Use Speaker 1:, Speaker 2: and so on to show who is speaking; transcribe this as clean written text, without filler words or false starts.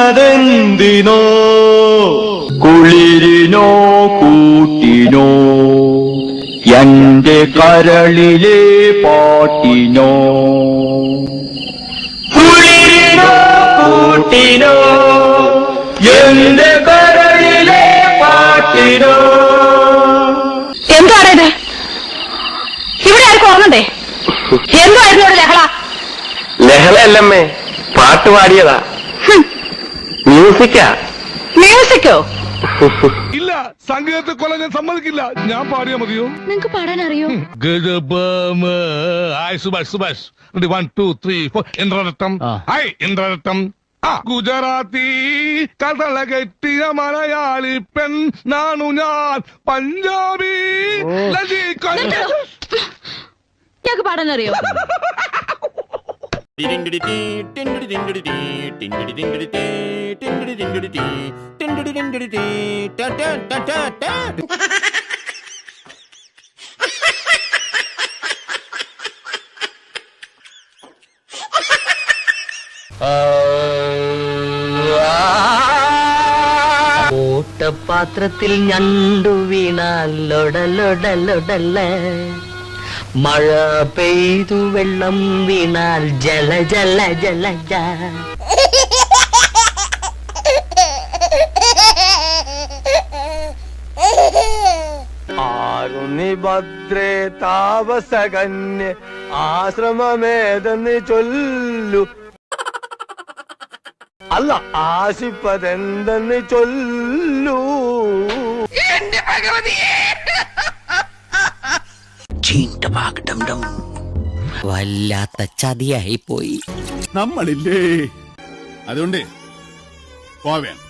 Speaker 1: കരയുന്നതെന്തിനോ കുളിരിനോ കൂട്ടിനോ എന്റെ കരളിലെ പാട്ടിനോ കുളിരിനോ കൂട്ടിനോ എന്റെ കരളിലെ പാട്ടിനോ.
Speaker 2: എന്താണത്? ഇവിടെ ആർക്കും ഓർമ്മണ്ടേ? എന്തായിരുന്നു ഇവിടെ ലഹള?
Speaker 3: ലഹളയല്ലമ്മേ, പാട്ട് പാടിയതാ. മ്യൂസിക്കാ.
Speaker 2: മ്യൂസിക്കോ?
Speaker 4: ഇല്ല, സംഗീതത്തെ കൊല്ലാൻ ഞാൻ സമ്മതിക്കില്ല. ഞാൻ പാടിയാ മതിയോ?
Speaker 2: നിങ്ങക്ക് പാടാൻ അറിയോ?
Speaker 4: സുഭാഷ് 1 2 3 4 ഇന്ദ്രരത്തം. ഇന്ദ്രരത്തം. ഗുജറാത്തി കഥള കെട്ടിയ മലയാളി പെൺ നാണു ഞാൻ, പഞ്ചാബി
Speaker 2: ഞങ്ങക്ക് പാടാൻ അറിയോ?
Speaker 5: പാത്രത്തിൽ ഞണ്ടു വീണാൽ ലൊടലൊടലൊടല്ല, മഴ പെയ്തു വെള്ളം വീണാൽ ജല ജല ജല ജ.
Speaker 3: ആരുണി ഭദ്രേ താപസകന്യ ആശ്രമമേതെന്ന് ചൊല്ലു. അല്ല, ആശിപ്പതെന്തെന്ന് ചൊല്ലൂ.
Speaker 5: വല്ലാത്ത ചതിയായി പോയി
Speaker 6: നമ്മളില്ലേ. അതുകൊണ്ട് പോവേണം.